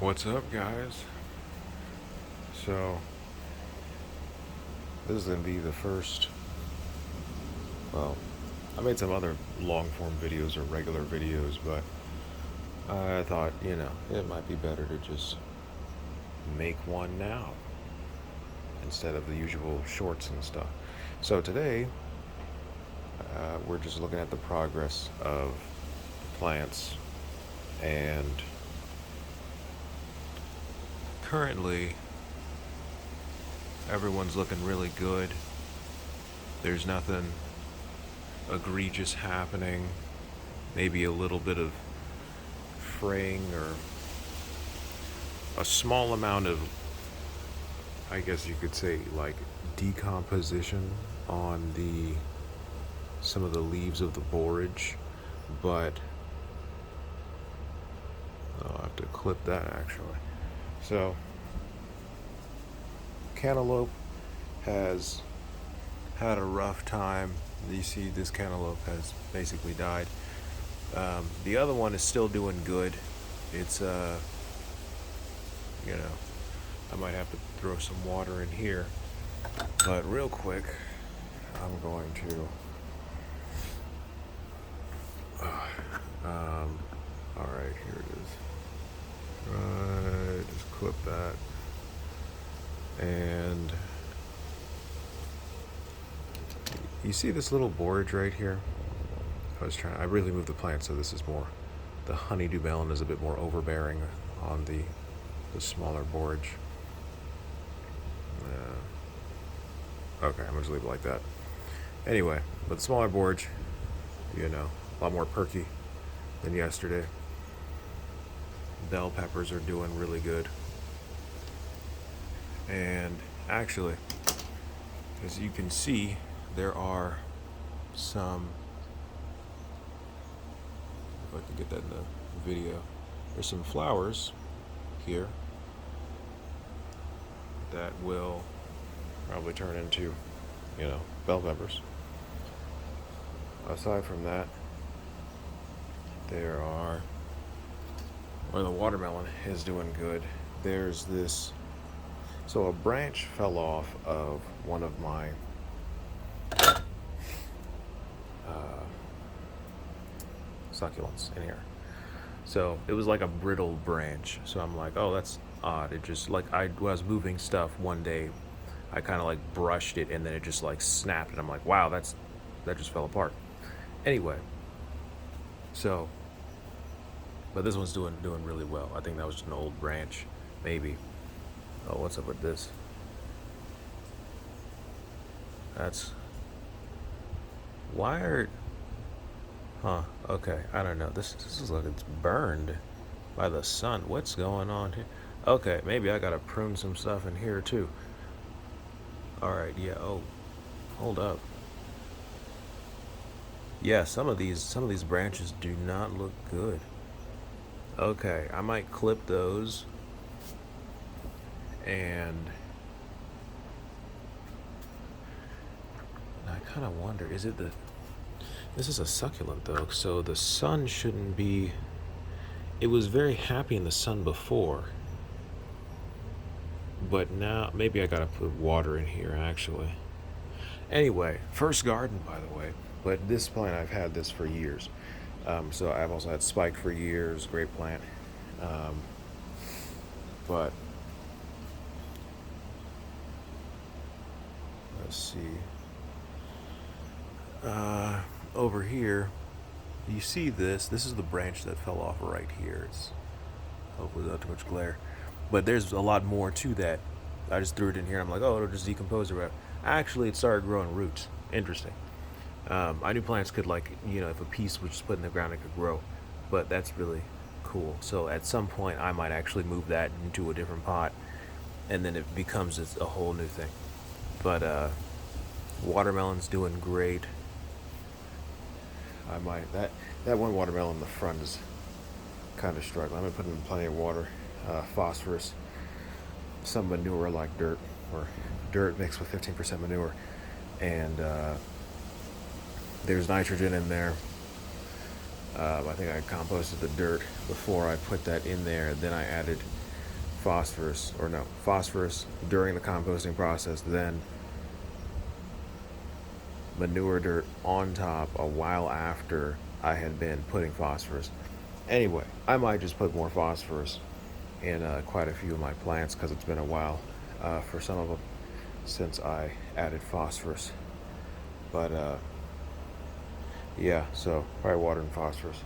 What's up, guys? So, this is going to be the first. Well, I made some other long form videos or regular videos, but I thought, it might be better to just make one now instead of the usual shorts and stuff. So, today, we're just looking at the progress of the plants, and currently, everyone's looking really good. There's nothing egregious happening. Maybe a little bit of fraying or a small amount of, I guess you could say, like decomposition on some of the leaves of the borage, but I'll have to clip that actually. So, cantaloupe has had a rough time. You see, this cantaloupe has basically died. The other one is still doing good. It's I might have to throw some water in here, but real quick, I'm going to. All right, here it is. Right, just clip that, and you see this little borage right here. I really moved the plant so this is more. The honeydew melon is a bit more overbearing on the smaller borage. Okay, I'm just leave it like that. Anyway, but the smaller borage, a lot more perky than yesterday. Bell peppers are doing really good. And actually, as you can see, there are some, if I can get that in the video, there's some flowers here that will probably turn into, bell peppers. Aside from that, the watermelon is doing good. There's this, so a branch fell off of one of my succulents in here. So it was like a brittle branch. So I'm like, oh, that's odd. It just like when I was moving stuff one day, I kind of like brushed it and then it just like snapped, and I'm like, wow, that just fell apart. Anyway, so, but this one's doing really well. I think that was just an old branch, maybe. Oh, what's up with this? That's wired. Huh, okay, I don't know. This is like it's burned by the sun. What's going on here? Okay, maybe I gotta prune some stuff in here too. Alright, yeah, oh, hold up. Yeah, some of these branches do not look good. Okay, I might clip those, and I kind of wonder, this is a succulent though, so the sun shouldn't be. It was very happy in the sun before, but now maybe I gotta put water in here actually. Anyway, first garden, by the way, but this plant, I've had this for years. So I've also had spike for years, great plant. But let's see. Over here, you see this. This is the branch that fell off right here. It's hopefully not too much glare, but there's a lot more to that. I just threw it in here. I'm like, oh, it'll just decompose or whatever. Actually, it started growing roots. Interesting. I knew plants could, like, if a piece was just put in the ground, it could grow, but that's really cool. So at some point, I might actually move that into a different pot, and then it becomes a whole new thing. But watermelon's doing great. I might that one watermelon in the front is kind of struggling. I've been putting in plenty of water, phosphorus, some manure like dirt, or dirt mixed with 15% manure, and there's nitrogen in there. I think I composted the dirt before I put that in there. Then I added phosphorus, or no, phosphorus during the composting process, then manure dirt on top a while after I had been putting phosphorus. Anyway, I might just put more phosphorus in quite a few of my plants because it's been a while for some of them since I added phosphorus. But yeah, so probably water and phosphorus.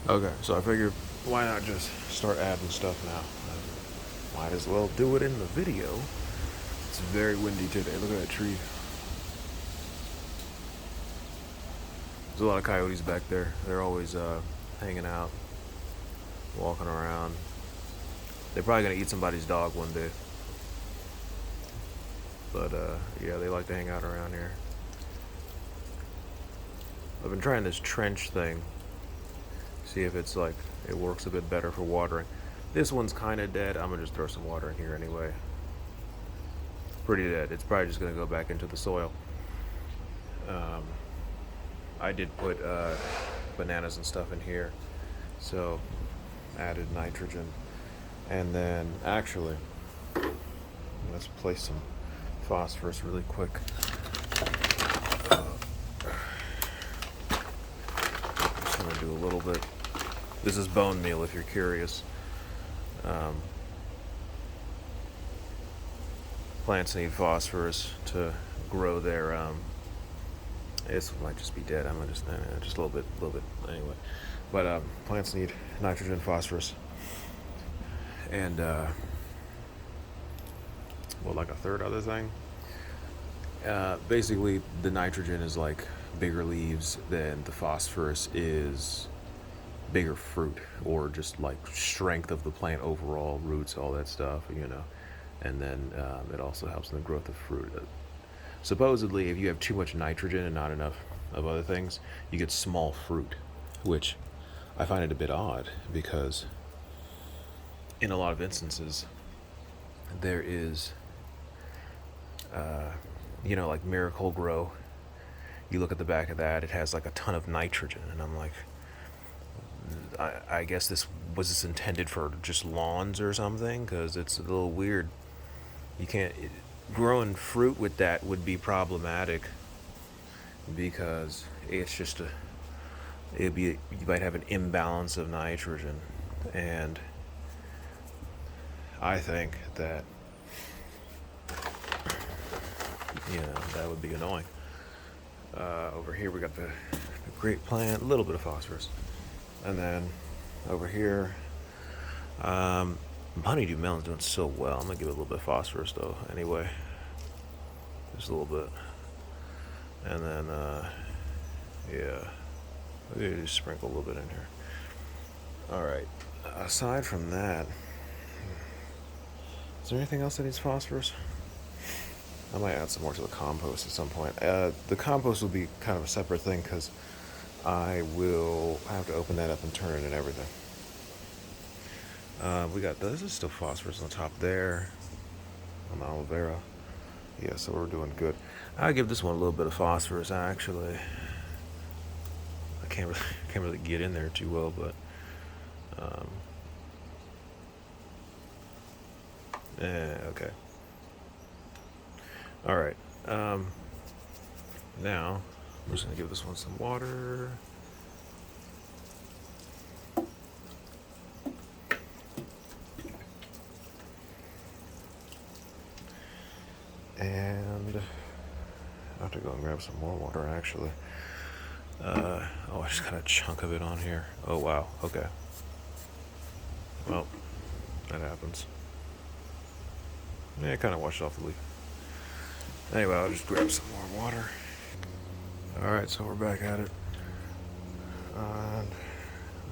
Okay, so I figured why not just start adding stuff now? Might as well do it in the video. It's very windy today. Look at that tree. There's a lot of coyotes back there. They're always hanging out, walking around. They're probably gonna eat somebody's dog one day. But yeah, they like to hang out around here. I've been trying this trench thing. See if it's like, it works a bit better for watering. This one's kind of dead. I'm gonna just throw some water in here anyway. Pretty dead. It's probably just gonna go back into the soil. I did put bananas and stuff in here, so added nitrogen. And then actually, let's place some phosphorus really quick. Just gonna do a little bit. This is bone meal if you're curious. Plants need phosphorus to grow their this one might just be dead. I'm gonna just a little bit anyway. But plants need nitrogen, phosphorus, and well, like a third other thing. Basically, the nitrogen is like bigger leaves, then the phosphorus is bigger fruit, or just like strength of the plant overall, roots, all that stuff, you know. And then it also helps in the growth of fruit. Supposedly, if you have too much nitrogen and not enough of other things, you get small fruit, which I find it a bit odd because in a lot of instances there is you know, like Miracle Grow, you look at the back of that, it has like a ton of nitrogen, and I'm like, I guess this intended for just lawns or something, because it's a little weird. You can't, growing fruit with that would be problematic because it's just you might have an imbalance of nitrogen, and I think that, you know, that would be annoying. Over here we got the grape plant, a little bit of phosphorus. And then over here, honeydew melon's doing so well. I'm gonna give it a little bit of phosphorus though, anyway. Just a little bit. And then, yeah, maybe just sprinkle a little bit in here. Alright, aside from that, is there anything else that needs phosphorus? I might add some more to the compost at some point. The compost will be kind of a separate thing because I will have to open that up and turn it and everything. We got, this is still phosphorus on the top there, on the aloe vera. Yeah, so we're doing good. I'll give this one a little bit of phosphorus actually. I can't really get in there too well, but okay. Alright, now I'm just going to give this one some water. And I have to go and grab some more water actually. Oh, I just got a chunk of it on here. Oh wow, okay. Well, that happens. Yeah, it kind of washed off the leaf. Anyway, I'll just grab some more water. Alright, so we're back at it. And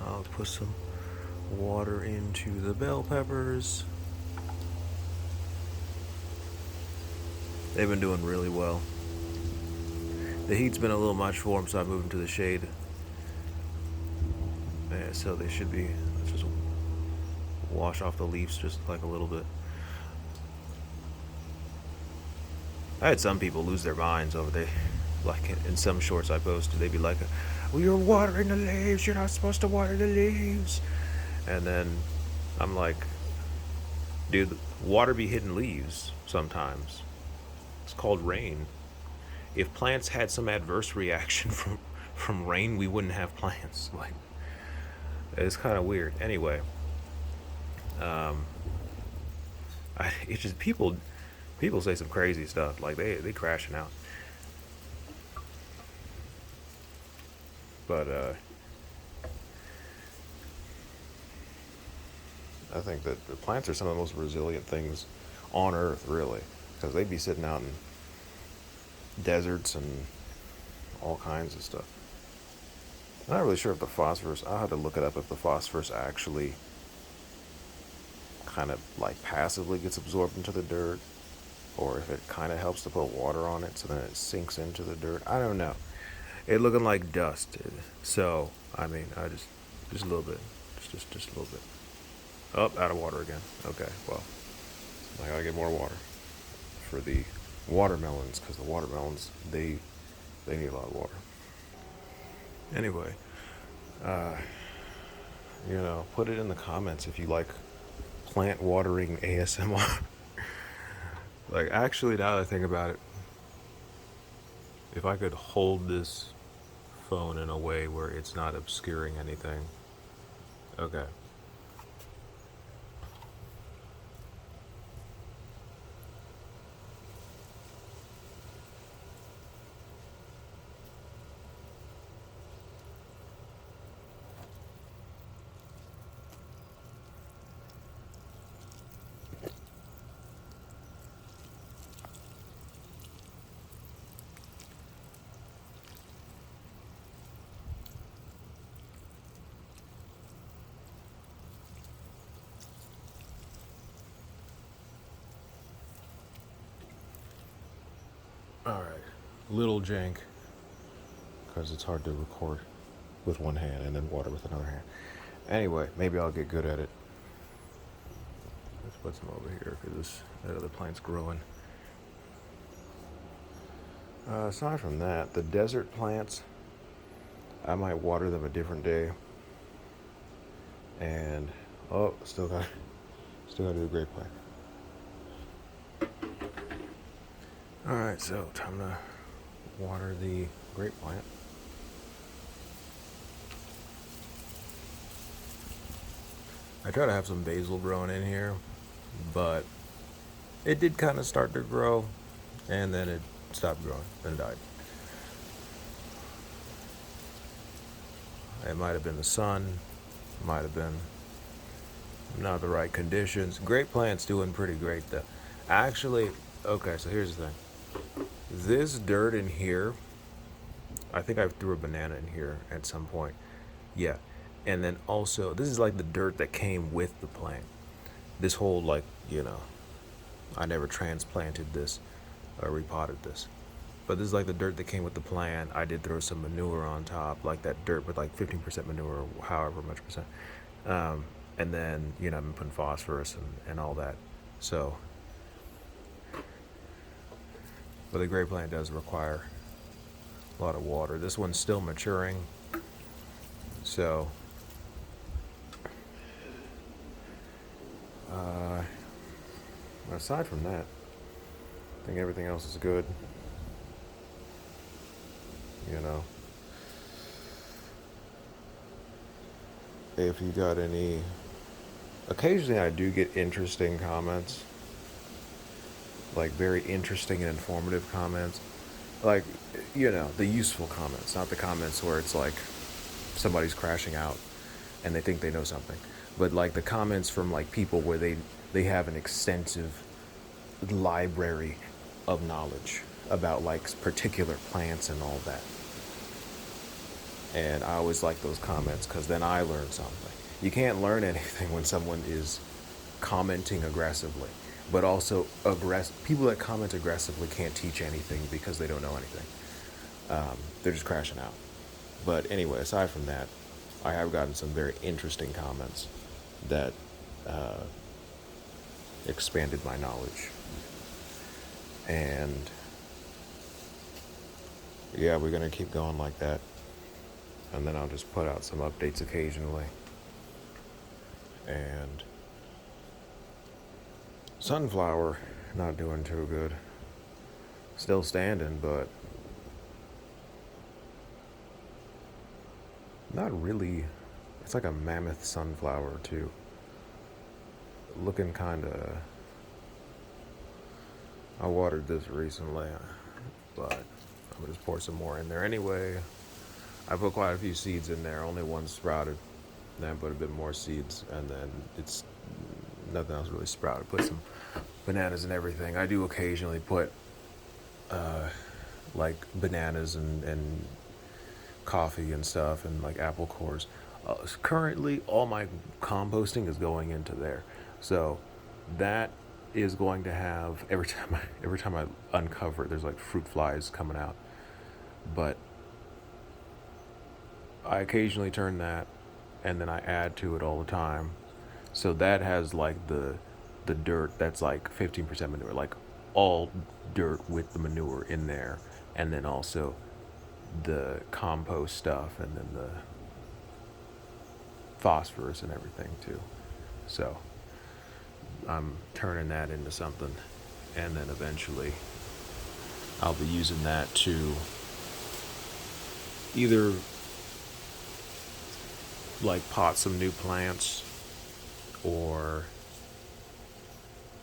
I'll put some water into the bell peppers. They've been doing really well. The heat's been a little much for them, so I moved them to the shade. Yeah, so they should be, let's just wash off the leaves just like a little bit. I had some people lose their minds over there. Like in some shorts I posted, they'd be like, well, you're watering the leaves, you're not supposed to water the leaves. And then I'm like, dude, water be hitting leaves sometimes. It's called rain. If plants had some adverse reaction from rain, we wouldn't have plants. Like, it's kind of weird. Anyway, it's just people say some crazy stuff. Like they crashing out. But I think that the plants are some of the most resilient things on Earth, really, because they'd be sitting out in deserts and all kinds of stuff. I'm not really sure if the phosphorus. I'll have to look it up if the phosphorus actually kind of like passively gets absorbed into the dirt, or if it kind of helps to put water on it so then it sinks into the dirt. I don't know. It looking like dust. So I mean, I just a little bit, just a little bit. Oh, out of water again. Okay, well, I gotta get more water for the watermelons because the watermelons they need a lot of water. Anyway, put it in the comments if you like plant watering ASMR. Like, actually, now that I think about it, if I could hold this phone in a way where it's not obscuring anything. Okay. All right. Little jank, because it's hard to record with one hand and then water with another hand. Anyway, maybe I'll get good at it. Let's put some over here because that other plant's growing. Aside from that, the desert plants, I might water them a different day. And still got to do a grape plant. All right, so time to water the grape plant. I try to have some basil growing in here, but it did kind of start to grow, and then it stopped growing and died. It might have been the sun, might have been not the right conditions. Grape plant's doing pretty great though. Actually, okay, so here's the thing. This dirt in here, I think I threw a banana in here at some point. Yeah. And then also, this is like the dirt that came with the plant. This whole, like, I never transplanted this or repotted this. But this is like the dirt that came with the plant. I did throw some manure on top, like that dirt with like 15% manure, or however much percent. And then, I've been putting phosphorus and all that. So, but the grape plant does require a lot of water. This one's still maturing. So, aside from that, I think everything else is good. If you got any, occasionally I do get interesting comments, like very interesting and informative comments, like the useful comments, not the comments where it's like somebody's crashing out and they think they know something, but like the comments from like people where they have an extensive library of knowledge about like particular plants and all that. And I always like those comments because then I learn something. You can't learn anything when someone is commenting aggressively, but also people that comment aggressively can't teach anything because they don't know anything. They're just crashing out. But anyway, aside from that, I have gotten some very interesting comments that expanded my knowledge. And yeah, we're going to keep going like that. And then I'll just put out some updates occasionally. And sunflower, not doing too good. Still standing, but not really. It's like a mammoth sunflower, too. Looking kind of. I watered this recently, but I'm gonna just pour some more in there anyway. I put quite a few seeds in there, only one sprouted. Then I put a bit more seeds, and then it's nothing else really sprouted. Put some bananas and everything. I do occasionally put like bananas and coffee and stuff, and like apple cores. Currently, all my composting is going into there, so that is going to have every time I uncover it, there's like fruit flies coming out. But I occasionally turn that, and then I add to it all the time. So that has like the dirt that's like 15% manure, like all dirt with the manure in there, and then also the compost stuff, and then the phosphorus and everything too. So I'm turning that into something, and then eventually I'll be using that to either like pot some new plants, or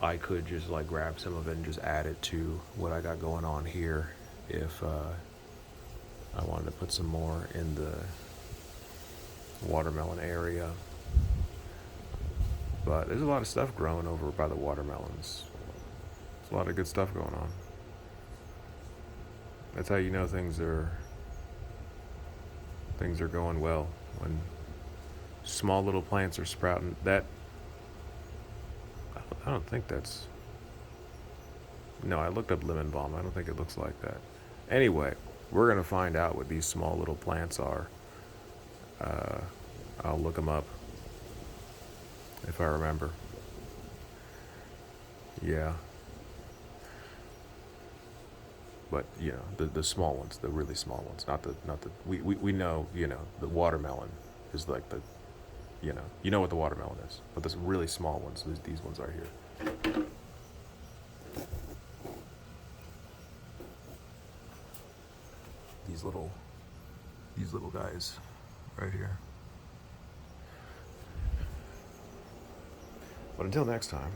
I could just like grab some of it and just add it to what I got going on here if I wanted to put some more in the watermelon area. But there's a lot of stuff growing over by the watermelons. There's a lot of good stuff going on. That's how you know things are going well, when small little plants are sprouting. That I don't think that's. No, I looked up lemon balm. I don't think it looks like that. Anyway, we're gonna find out what these small little plants are. Uh, I'll look them up if I remember. Yeah, but the small ones, the really small ones, not the we know, the watermelon is like the, you know what the watermelon is, but the really small ones, these ones are here. These little these little guys right here. But until next time.